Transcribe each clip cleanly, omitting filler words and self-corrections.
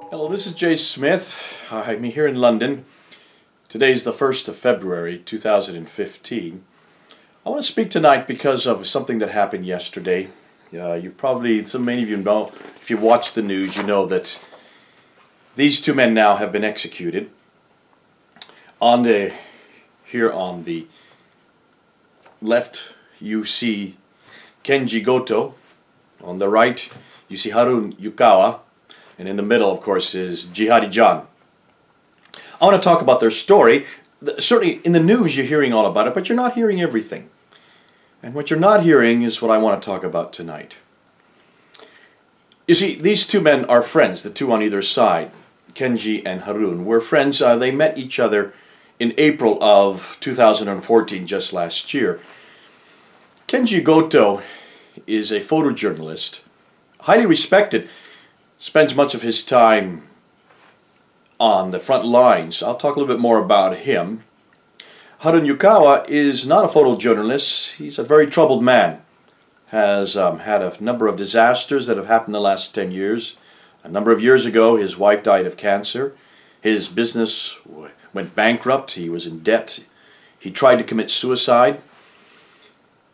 Hello, this is Jay Smith. I'm here in London. Today's the 1st of February 2015. I want to speak tonight because of something that happened yesterday. Many of you know, if you watch the news, you know that these two men now have been executed. Here on the left you see Kenji Goto. On the right you see Harun Yukawa. And in the middle, of course, is Jihadi John. I want to talk about their story. Certainly in the news you're hearing all about it, but you're not hearing everything. And what you're not hearing is what I want to talk about tonight. You see, these two men are friends, the two on either side, Kenji and Harun, were friends. They met each other in April of 2014, just last year. Kenji Goto is a photojournalist, highly respected. Spends much of his time on the front lines. I'll talk a little bit more about him. Harun Yukawa is not a photojournalist. He's a very troubled man. Has had a number of disasters that have happened in the last 10 years. A number of years ago, his wife died of cancer. His business went bankrupt. He was in debt. He tried to commit suicide.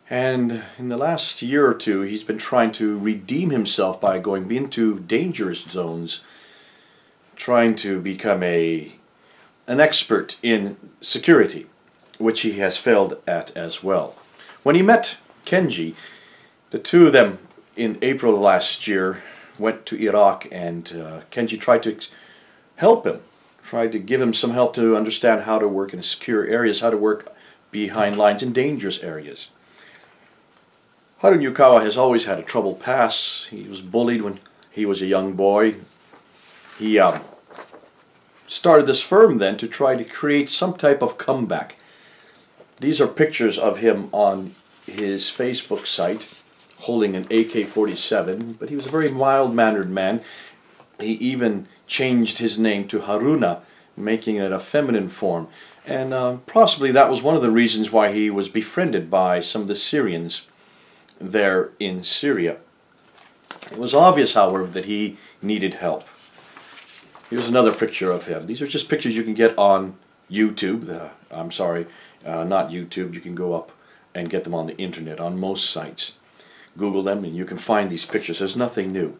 And in the last year or two, he's been trying to redeem himself by going into dangerous zones, trying to become an expert in security, which he has failed at as well. When he met Kenji, the two of them in April of last year went to Iraq, and Kenji tried to help him, tried to give him some help to understand how to work in secure areas, how to work behind lines in dangerous areas. Harun Yukawa has always had a troubled past. He was bullied when he was a young boy. He started this firm then to try to create some type of comeback. These are pictures of him on his Facebook site holding an AK-47, but he was a very mild-mannered man. He even changed his name to Haruna, making it a feminine form. And possibly that was one of the reasons why he was befriended by some of the Syrians there in Syria. It was obvious, however, that he needed help. Here's another picture of him. These are just pictures you can get on YouTube. Not YouTube. You can go up and get them on the internet, on most sites. Google them and you can find these pictures. There's nothing new.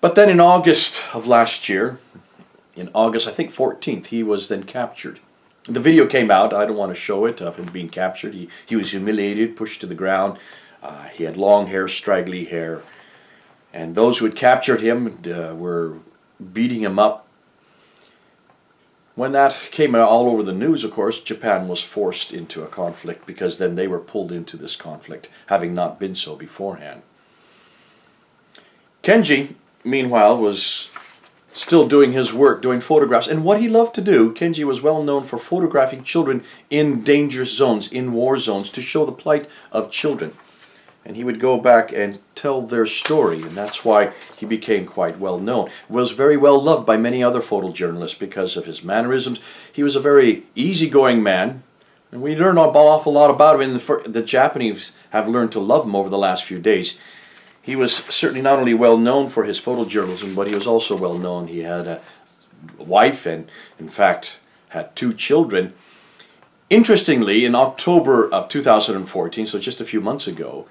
But then in August of last year, in August, I think 14th, he was then captured. The video came out. I don't want to show it of him being captured. He was humiliated, pushed to the ground. He had long hair, straggly hair. And those who had captured him were beating him up. When that came out all over the news, of course, Japan was forced into a conflict because then they were pulled into this conflict, having not been so beforehand. Kenji, meanwhile, was still doing his work, doing photographs. And what he loved to do, Kenji was well known for photographing children in dangerous zones, in war zones, to show the plight of children. And he would go back and tell their story, and that's why he became quite well known. Was very well loved by many other photojournalists because of his mannerisms. He was a very easygoing man, and we learned an awful lot about him. The Japanese have learned to love him over the last few days. He was certainly not only well known for his photojournalism, but he was also well known. He had a wife and, in fact, had 2 children. Interestingly, in October of 2014, so just a few months ago,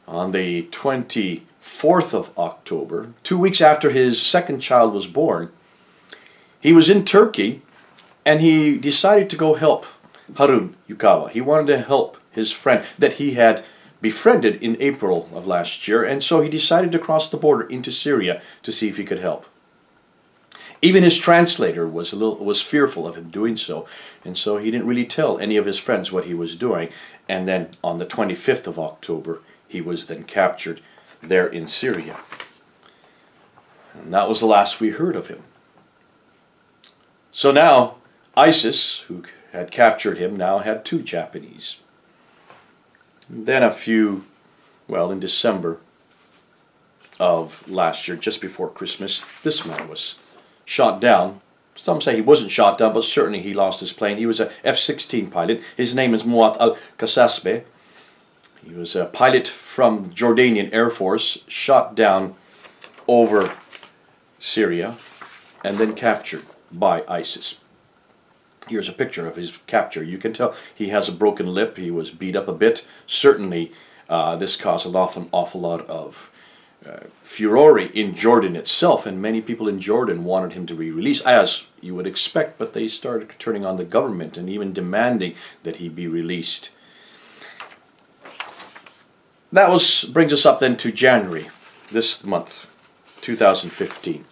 on the 24th of October, 2 weeks after his second child was born, he was in Turkey and he decided to go help Harun Yukawa. He wanted to help his friend that he had befriended in April of last year, and so he decided to cross the border into Syria to see if he could help. Even his translator was fearful of him doing so, and so he didn't really tell any of his friends what he was doing. And then on the 25th of October, he was then captured there in Syria. And that was the last we heard of him. So now ISIS, who had captured him, now had 2 Japanese. Then in December of last year, just before Christmas, this man was shot down. Some say he wasn't shot down, but certainly he lost his plane. He was a F-16 pilot. His name is Muat al-Kasasbe. He was a pilot from the Jordanian Air Force, shot down over Syria, and then captured by ISIS. Here's a picture of his capture. You can tell he has a broken lip. He was beat up a bit. Certainly, this caused an awful lot of furore in Jordan itself, and many people in Jordan wanted him to be released, as you would expect, but they started turning on the government and even demanding that he be released. That brings us up then to January, this month, 2015.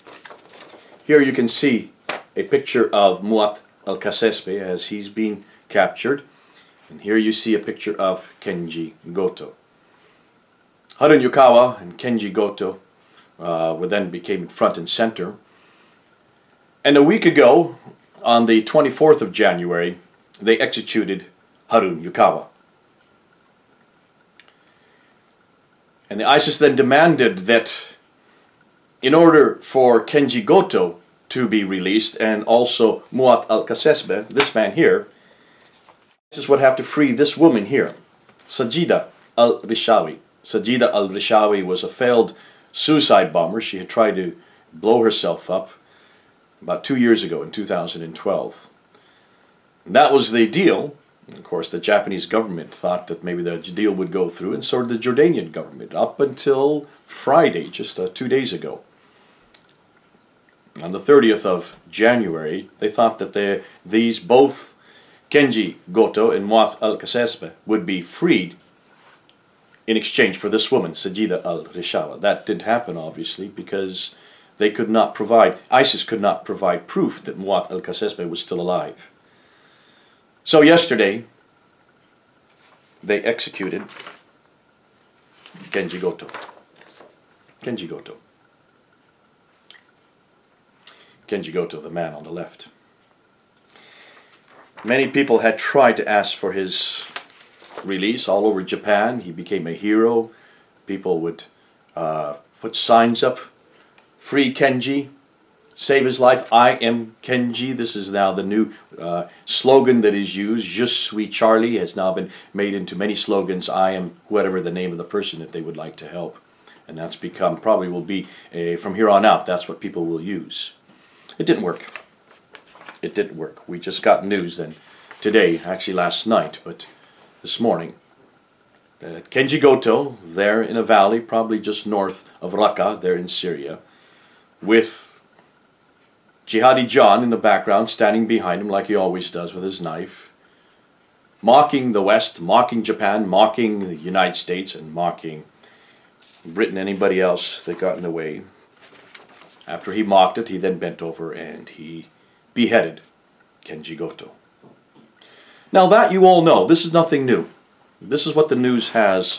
Here you can see a picture of Muat al-Kassesbe as he's being captured, and here you see a picture of Kenji Goto. Harun Yukawa and Kenji Goto then became front and center. And a week ago, on the 24th of January, they executed Harun Yukawa. And the ISIS then demanded that in order for Kenji Goto to be released, and also Muat al-Kassesbe, this man here, ISIS would have to free this woman here, Sajida al-Rishawi. Sajida al-Rishawi was a failed suicide bomber. She had tried to blow herself up about 2 years ago in 2012. And that was the deal. And of course, the Japanese government thought that maybe the deal would go through, and so did the Jordanian government, up until Friday, just 2 days ago. On the 30th of January, they thought that these both Kenji Goto and Muat al-Kassesbe would be freed in exchange for this woman, Sajida al-Rishawi. That didn't happen, obviously, because they could not provide, ISIS could not provide proof that Muat al-Kassesbe was still alive. So yesterday, they executed Kenji Goto. Kenji Goto. Kenji Goto, the man on the left. Many people had tried to ask for his release all over Japan. He became a hero. People would put signs up, "Free Kenji, save his life, I am Kenji." This is now the new slogan that is used. "Je suis Charlie" has now been made into many slogans. I am whatever the name of the person that they would like to help. And that's become, probably will be, from here on out, that's what people will use. It didn't work. It didn't work. We just got news then today, actually last night, but this morning, Kenji Goto, there in a valley, probably just north of Raqqa, there in Syria, with Jihadi John in the background, standing behind him like he always does with his knife, mocking the West, mocking Japan, mocking the United States, and mocking Britain, anybody else that got in the way. After he mocked it, he then bent over and he beheaded Kenji Goto. Now that you all know, this is nothing new. This is what the news has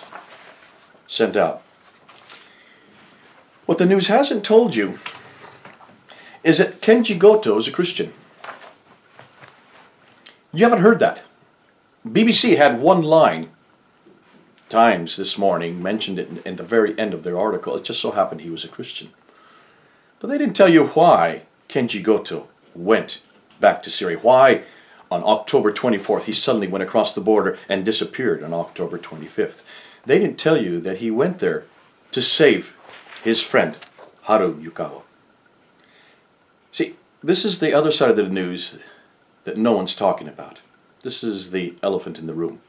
sent out. What the news hasn't told you is that Kenji Goto is a Christian. You haven't heard that. BBC had one line, Times this morning, mentioned it in the very end of their article. It just so happened he was a Christian. But they didn't tell you why Kenji Goto went back to Syria. Why on October 24th he suddenly went across the border and disappeared on October 25th. They didn't tell you that he went there to save his friend Harun Yukawa. See, this is the other side of the news that no one's talking about. This is the elephant in the room.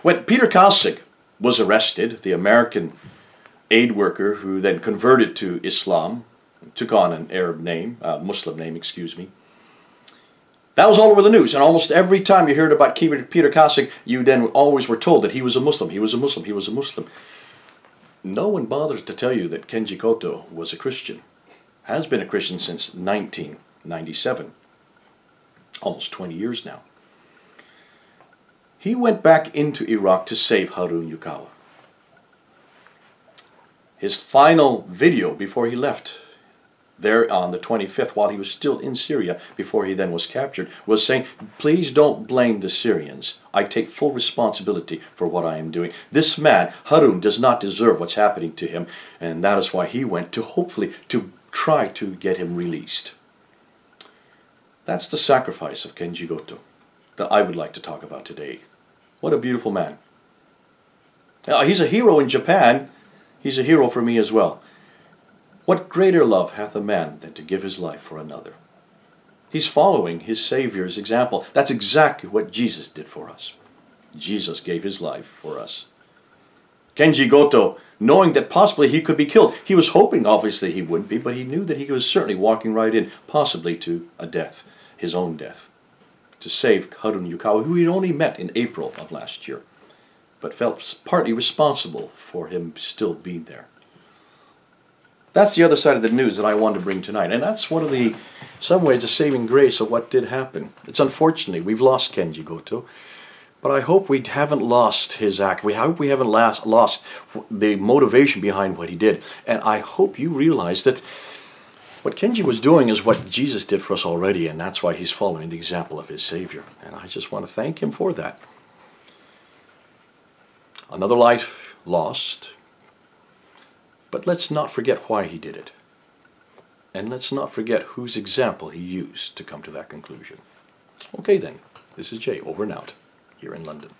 When Peter Kassig was arrested, the American aid worker who then converted to Islam, took on an Arab name, Muslim name, excuse me. That was all over the news, and almost every time you heard about Peter Kassig, you then always were told that he was a Muslim, he was a Muslim, he was a Muslim. No one bothers to tell you that Kenji Goto was a Christian, has been a Christian since 1997, almost 20 years now. He went back into Iraq to save Harun Yukawa. His final video before he left, there on the 25th, while he was still in Syria, before he then was captured, was saying, "Please don't blame the Syrians. I take full responsibility for what I am doing. This man, Harun, does not deserve what's happening to him," and that is why he went to hopefully to try to get him released. That's the sacrifice of Kenji Goto that I would like to talk about today. What a beautiful man. Now, he's a hero in Japan. He's a hero for me as well. What greater love hath a man than to give his life for another? He's following his Savior's example. That's exactly what Jesus did for us. Jesus gave his life for us. Kenji Goto, knowing that possibly he could be killed, he was hoping obviously he wouldn't be, but he knew that he was certainly walking right in, possibly to a death, his own death, to save Harun Yukawa, who he'd only met in April of last year, but felt partly responsible for him still being there. That's the other side of the news that I wanted to bring tonight. And that's one of the, some ways, the saving grace of what did happen. It's unfortunately, we've lost Kenji Goto. But I hope we haven't lost his act. I hope we haven't lost the motivation behind what he did. And I hope you realize that what Kenji was doing is what Jesus did for us already. And that's why he's following the example of his Savior. And I just want to thank him for that. Another life lost. But let's not forget why he did it. And let's not forget whose example he used to come to that conclusion. Okay then, this is Jay, over and out, here in London.